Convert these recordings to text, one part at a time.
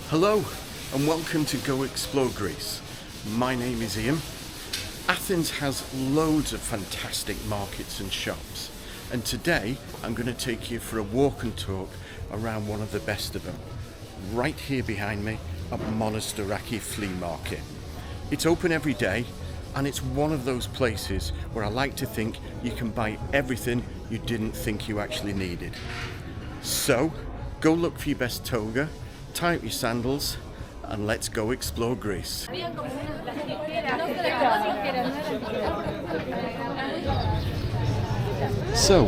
Hello and welcome to Go Explore Greece. My name is Ian. Athens has loads of fantastic markets and shops, and today I'm going to take you for a walk and talk around one of the best of them, right here behind me at Monastiraki Flea Market. It's open every day and it's one of those places where I like to think you can buy everything you didn't think you actually needed. So go look for your best toga, tie up your sandals, and let's go explore Greece. So,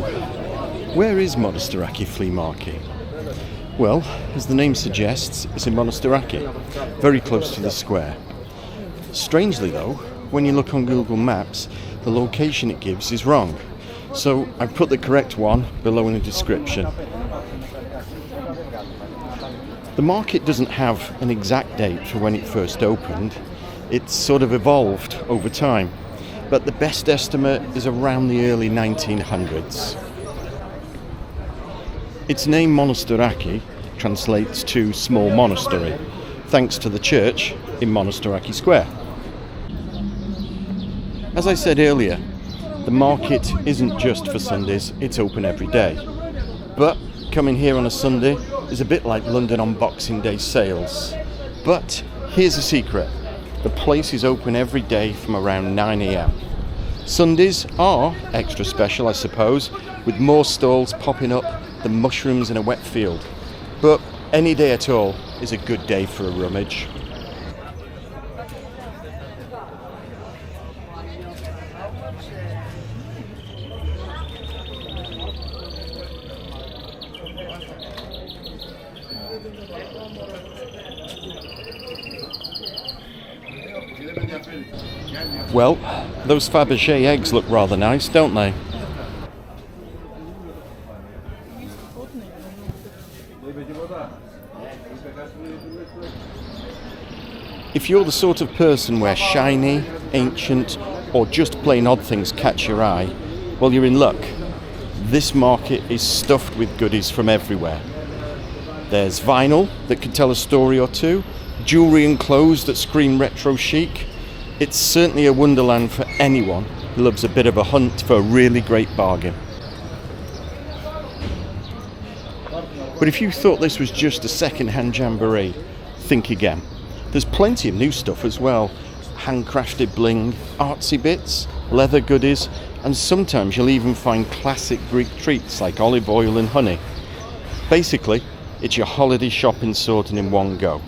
where is Monastiraki Flea Market? Well, as the name suggests, it's in Monastiraki, very close to the square. Strangely though, when you look on Google Maps, the location it gives is wrong. So I've put the correct one below in the description. The market doesn't have an exact date for when it first opened. It's sort of evolved over time, but the best estimate is around the early 1900s. Its name Monastiraki translates to small monastery, thanks to the church in Monastiraki Square. As I said earlier, the market isn't just for Sundays, it's open every day. But coming here on a Sunday is a bit like London on Boxing Day sales. But here's a secret. The place is open every day from around 9 AM. Sundays are extra special, I suppose, with more stalls popping up than mushrooms in a wet field. But any day at all is a good day for a rummage. Well, those Faberge eggs look rather nice, don't they? If you're the sort of person where shiny, ancient, or just plain odd things catch your eye, well, you're in luck. This market is stuffed with goodies from everywhere. There's vinyl that can tell a story or two, jewellery and clothes that scream retro chic. It's certainly a wonderland for anyone who loves a bit of a hunt for a really great bargain. But if you thought this was just a second-hand jamboree, think again. There's plenty of new stuff as well. Handcrafted bling, artsy bits, leather goodies, and sometimes you'll even find classic Greek treats like olive oil and honey. Basically, it's your holiday shopping sorted in one go.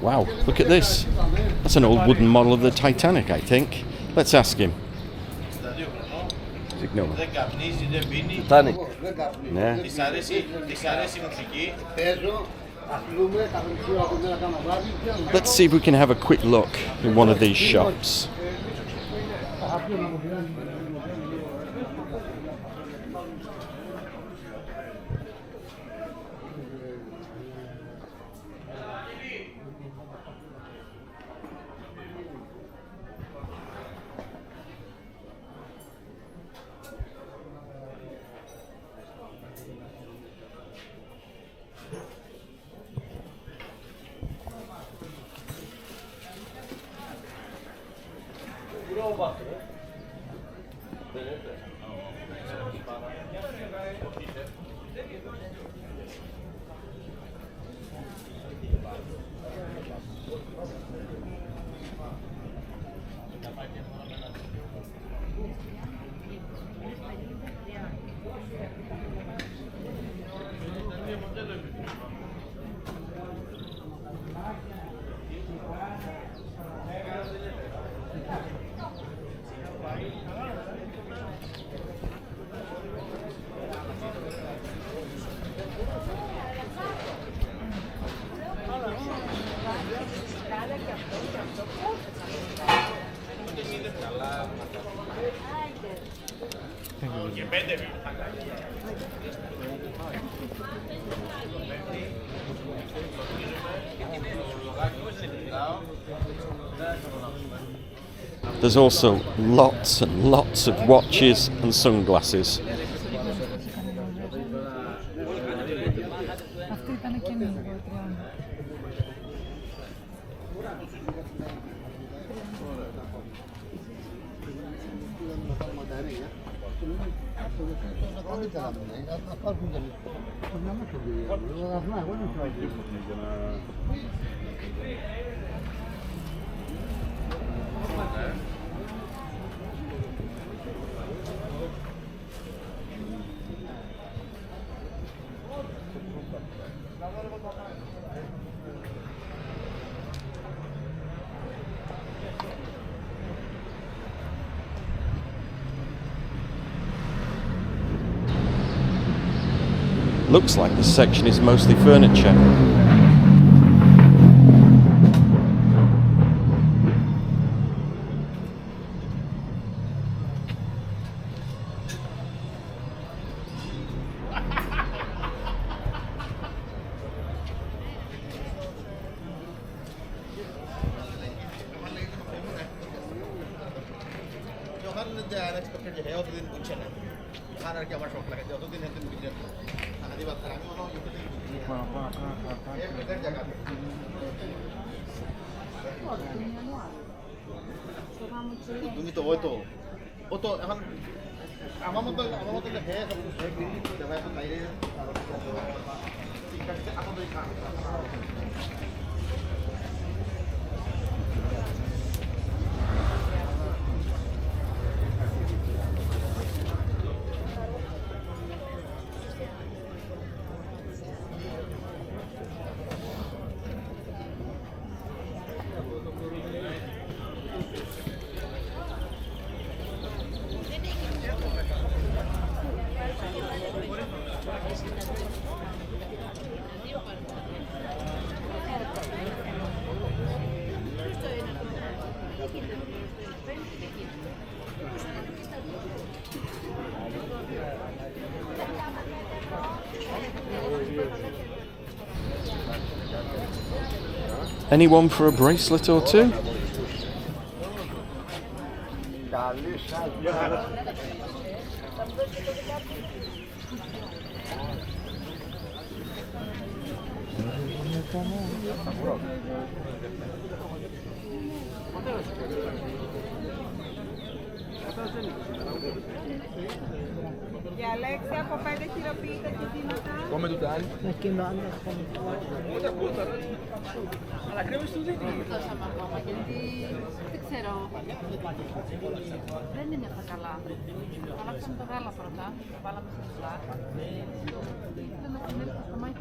Wow, look at this. That's an old wooden model of the Titanic, I think. Let's ask him. Titanic. Yeah. Let's see if we can have a quick look in one of these shops. There's also lots and lots of watches and sunglasses. Looks like this section is mostly furniture. তুমি তো ওই তো ও তো এখন আমার মতো হ্যাঁ সব এখন বাইরে ঠিক আছে এখন তো Anyone for a bracelet or two? Η Αλέξη από 5 χειροποίητα κοιτήματα. Come tu dai? Perché no, Alla crema του δίνει. Δώσαμε ακόμα γιατί δεν ξέρω. Δεν είναι αυτά καλά. Αλλάξαμε το γάλα πρώτα, το βάλαμε σε σουλά. Ήθελα να συνέλθω στο μάτι.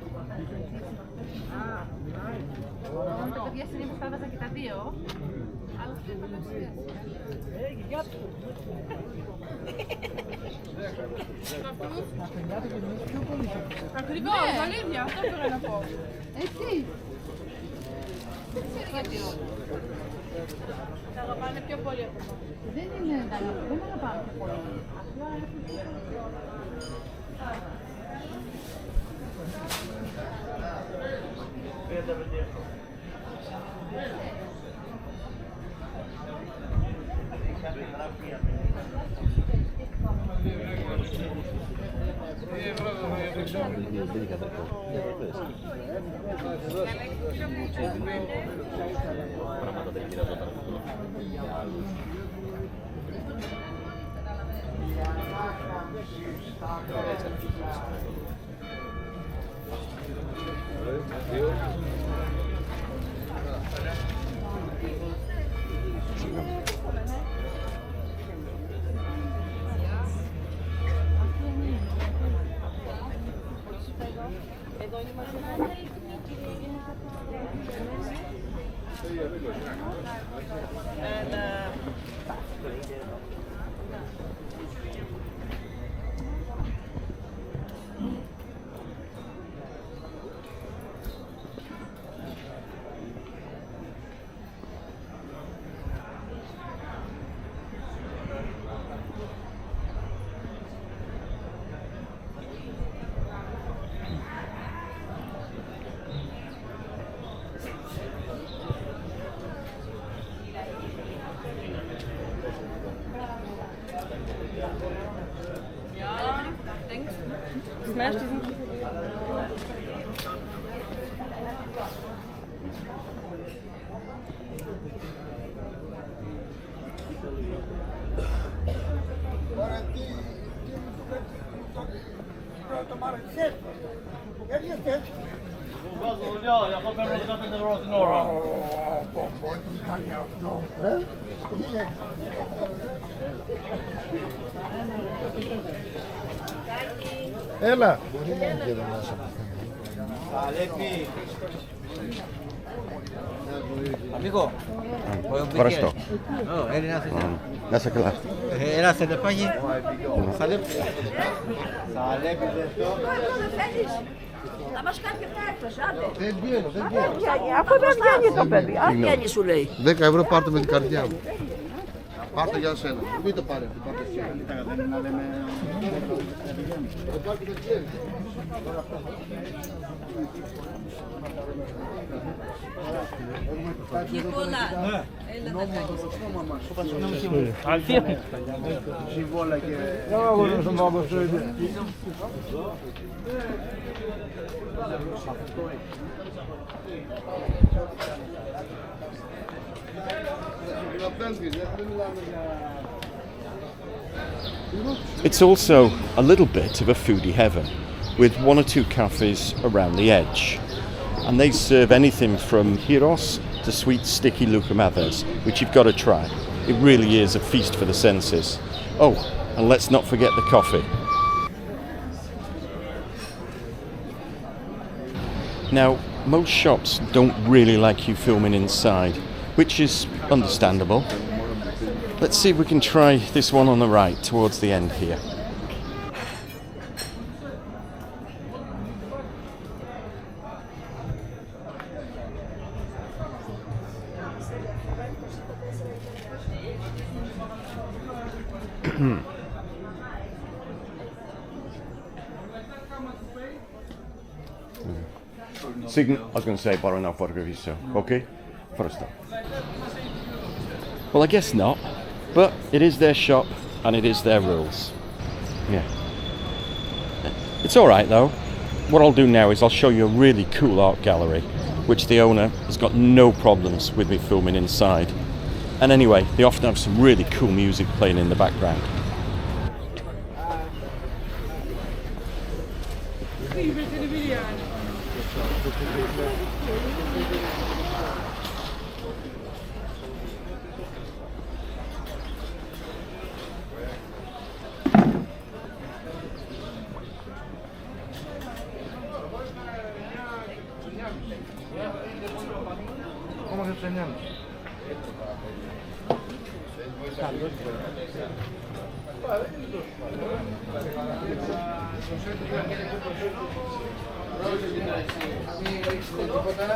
Τα παιδιά συνήθως τα έβαζα και τα δύο, αλλά αυτό ήταν εξουσίας. Ακριβώς, αλήθεια, αυτό θέλω να πω. Έτσι. Δεν ξέρω γιατί όχι. Τα αγαπάνε πιο πολύ από εμάς. Δεν είναι εντάξει, δεν αγαπάμε πιο πολύ. Απλά Jag får börja med den röda norra. Έλα. Amigo, Ευχαριστώ. Έλληνα Να είσαι καλά. ένα στελεφάκι. Θα μας κάνει και μια έκπτωση, άντε. Δεν βγαίνω, δεν βγαίνω. Αφού δεν βγαίνει το παιδί. Αν βγαίνει σου λέει. 10 ευρώ πάρτε με την καρδιά μου. Πάρτε για σένα. Μην το πάρετε, πάρτε εσύ. Νικόλα, έλα να κάνεις. Αλήθεια. Συμβόλα και... It's also a little bit of a foodie heaven, with one or two cafes around the edge. And they serve anything from gyros to sweet sticky loukoumades, which you've got to try. It really is a feast for the senses. Oh, and let's not forget the coffee. Now, most shops don't really like you filming inside, which is understandable. Let's see if we can try this one on the right towards the end here. I was going to say, borrow now photography, so okay? First up. Well, I guess not, but it is their shop and it is their rules. Yeah. It's alright though. What I'll do now is I'll show you a really cool art gallery, which the owner has got no problems with me filming inside. And anyway, they often have some really cool music playing in the background.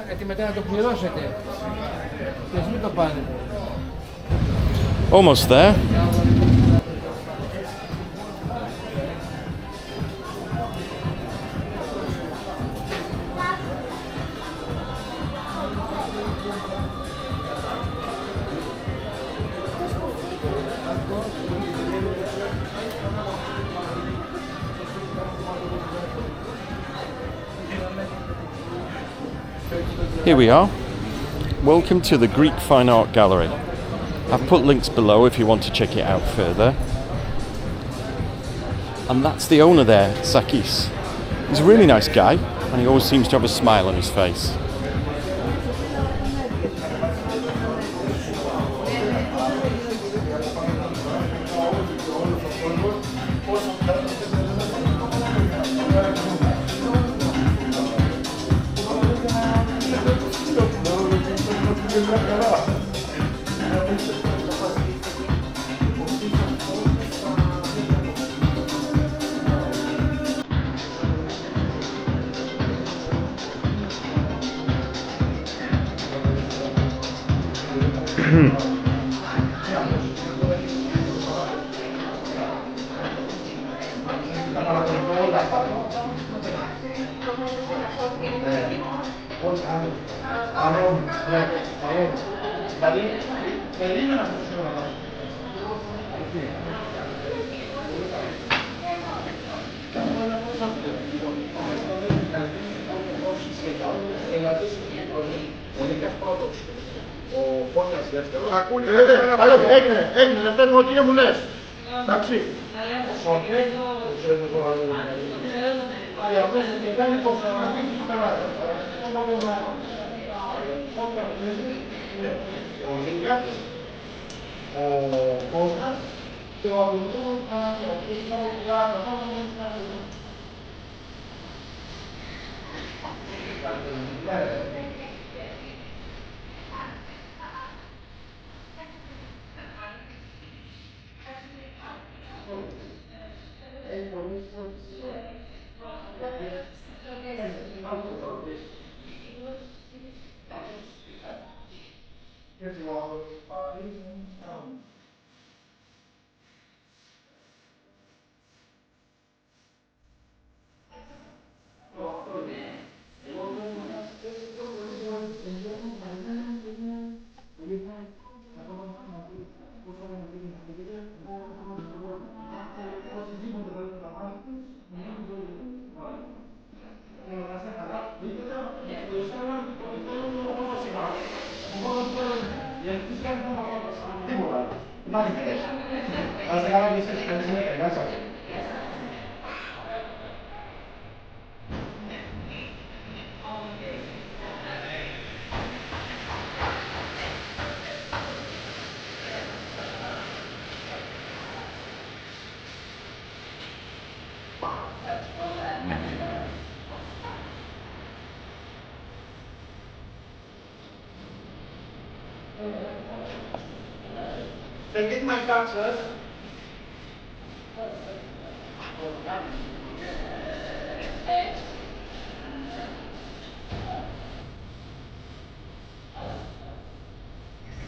Γιατί μετά να το πληρώσετε. Και ας μην το πάνε. Almost there. Here we are. Welcome to the Greek Fine Art Gallery. I've put links below if you want to check it out further. And that's the owner there, Sakis. He's a really nice guy and he always seems to have a smile on his face. Έγινε, δεν παίρνω ό,τι μου λες. Εντάξει. Can I get my card, sir?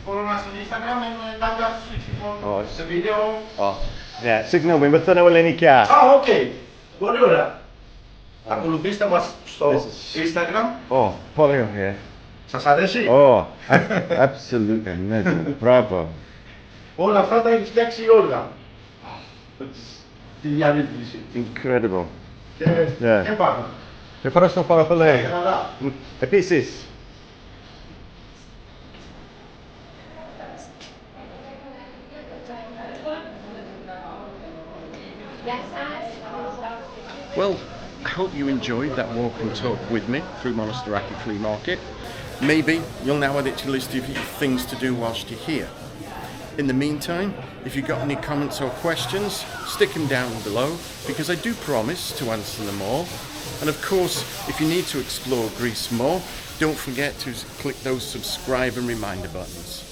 Follow us on Instagram and tag us Oh, the video. ναι, συγγνώμη, με θέλω ελληνικά. Α, οκ. Πολύ ωραία. Ακολουθήστε μας στο Instagram. Πολύ ωραία. Σας αρέσει? Absolutely, ναι, μπράβο. Όλα αυτά τα έχει φτιάξει η Όλγα. Τη διαλύτηση. Incredible. Και πάμε. Ευχαριστώ πάρα πολύ. Καλά. Επίσης. Well, I hope you enjoyed that walk and talk with me through Monastiraki Flea Market. Maybe you'll now add it to your list of things to do whilst you're here. In the meantime, if you've got any comments or questions, stick them down below, because I do promise to answer them all. And of course, if you need to explore Greece more, don't forget to click those subscribe and reminder buttons.